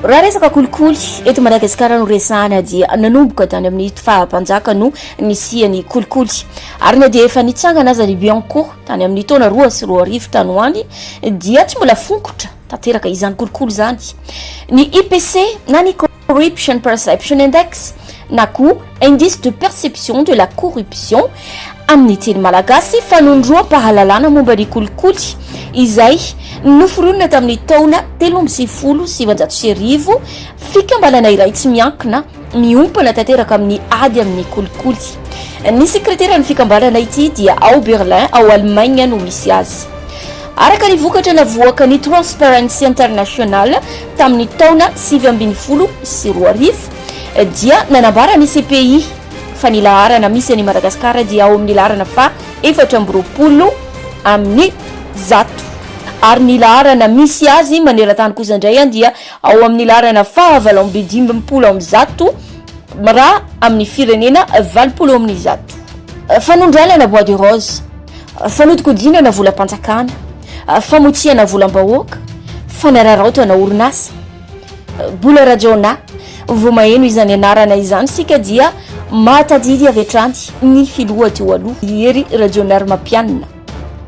raha resaka kolikoly eto Madagasikara no resahana dia nanomboka tany amin'ny fahampanjaka no nisiany kolikoly ary na dia efa nitsangana aza ny Bianco tany amin'ny taona 2010 tany hoany dia tsy mbola fonkotra tanteraka izany kolikoly zany. Ny IPC na ny Corruption Perception Index na koa indice de perception de la corruption amin'ny teny malagasy fanondroam-pahalalana momba ny kolikoly izay noforonina tamin'ny taona 2019 fikambanana iray tsy miankina miompana tanteraka amin'ny ady amin'ny kolikoly. Ny sekretera ny fikambanana ity dia ao Berlin ao Allemagne no misy azy. Araka ny vokatra navoaka ny Transparency International tamin'ny taona 2012 dia nanambara ny CPI fa ny laharana misy any Madagasikara dia ao amin'ny laharana fa 420 amin'ny 100 ary ny laharana misy azy maneran-tany kosa indray dia ao amin'ny laharana fa 720 amin'ny 100 raha amin'ny firenena 20 amin'ny 100. Fanondralana bois de rose, fanodikodinana volam-panjakana, famotiana volam-bahoaka, fanararaotana orinasa, bola rajona vomaheno izany anarana izany sika dia matadidy avy hatrany ny filoha teo aloha Hery Rajonary Mampianina.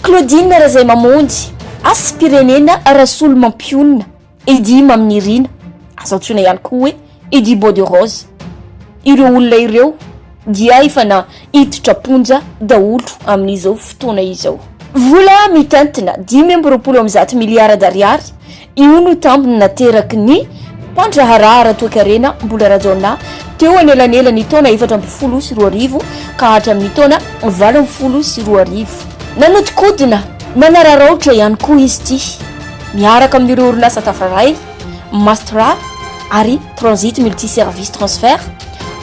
Claudine Razay Mamonjy, Aspirenena Rasolo Mampionina, Edy Maminirina, asantsona ihany koa hoe Edy Bois de Rose. Ireo olona ireo dia efa na hiditra ponja daholo amin'izao fotoana izao. Vola mitantina 520 miliarda ariary io no tambiny nateraky ny mpandraharahara toekarena mbola rajona teo anelanela ny taona 2012 ka hatramin'ny taona 2012. Nanodikodina manararaotra ihany koa izy ty miaraka amin'ireo orinasa tafaray, Mastra ary Transit Multiservice Transfert,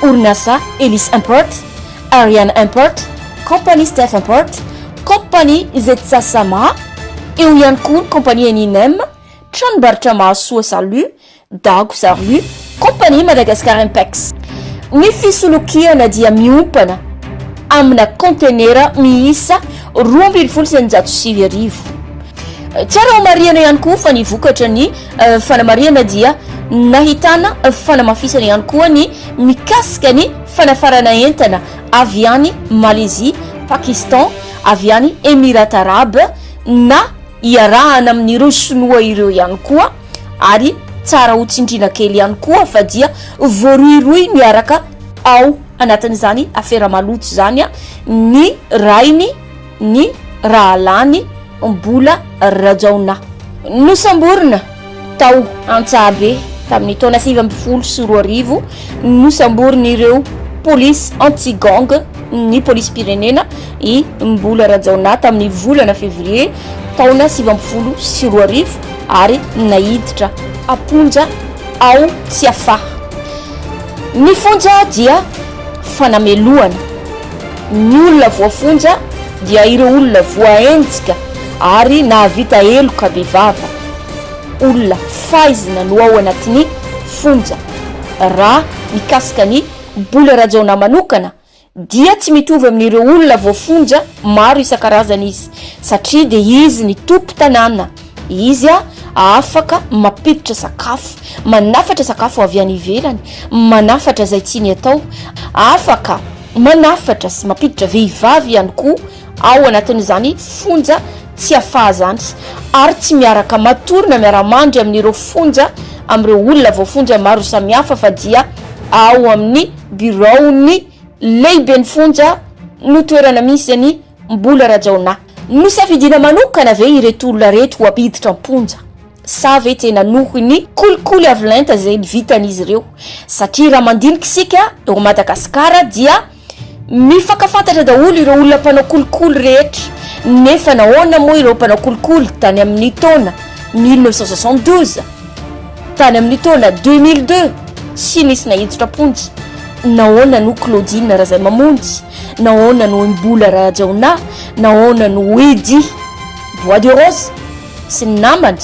orinasa Elis Import, Ariane Import, Compagnie Steph Import, Compagnie Zetsasama, eo ihany koa Compagnie Ninem, tranombarotra Mahasoa Salut, Dago Salut, Compagnie Madagascar Impex. Ny fisolokiana dia miompana amina kontenera miisa 2,707. Tsara mariana ihany koa fa ny vokatra ny fanamariana dia nahitana fanamafisana ihany koa ny mikasika ny fanafarana entana avy any Malaisie, Pakistan, avy any Emirat Arabe na iarahana amin'ireo sinoa ireo ihany koa ary tsara ho tsindrina kely ihany koa fa dia voaroiroy miaraka ao anatin'izany afera maloto zany ny rainy ny rahalany mbola rajaona. Nosamborina tao Antsabe tamin'ny taona 2012 nosamborina ireo police anti-gang ny police pirenena i mbola rajaona tamin'ny volana février taona 2012 ary nahiditra aponja ao Tsiafa. Ny fonja dia fanameloana. Ny olona voafonja dia ireo olona voaenjika ary nahavita eloka bevava. Olona faizina no ao anatin'ny fonja. Raha mikasika ny bola rajona manokana dia tsy mitovy amin'ireo olona voafonja maro isan-karazana izy satria dia izy ny tompo tanàna. Izy afaka mapiditra sakafo, manafatra sakafo avy any ivelany, manafatra izay tiany atao, afaka manafatra sy mapiditra vehivavy ihany koa ao anatin'izany fonja Tsiafa zany ary tsy miaraka matorina miara-mandry amin'ireo fonja amin'ireo olona voafonja maro samihafa fa dia ao amin'ny bureau-ny lehiben'ny fonja no toerana misy ny mbola rajaona. Nosafidina manokana ve ireto olona reto ho apiditra amponja sa ve tena noho ny kolikoly avolenta zay vitan'izy ireo satria raha mandinika isika eo Madagasikara dia mifakafantatra daholo ireo olona mpanao kolikoly rehetra nefa nahoana moa ireo mpanao kolikoly tany amin'ny taona 1972 tany amin'ny taona 2002 sy nisy nahiditra amponja. Nahoana no Claudine Razay Mamonjy, nahoana no mbola rajaona, nahoana no Edy Bois de Rose sy ny namany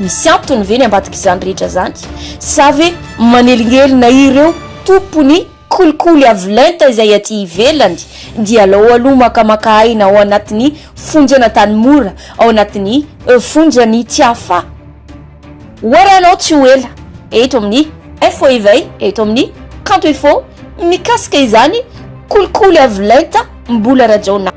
misy antony ve ny ambadika izany rehetra zany sa ve manelingelina ireo tompony kolikoly avolenta izay aty ivelany dia lao aloha makamaka aina ao anatin'ny fonjana Tanimora, ao anatin'ny fonjany Tsiafa. Hoaranao tsy ho ela eto amin'ny info éveil eto amin'ny kanto info mikasika izany kolikoly avy lenta mbola rajaona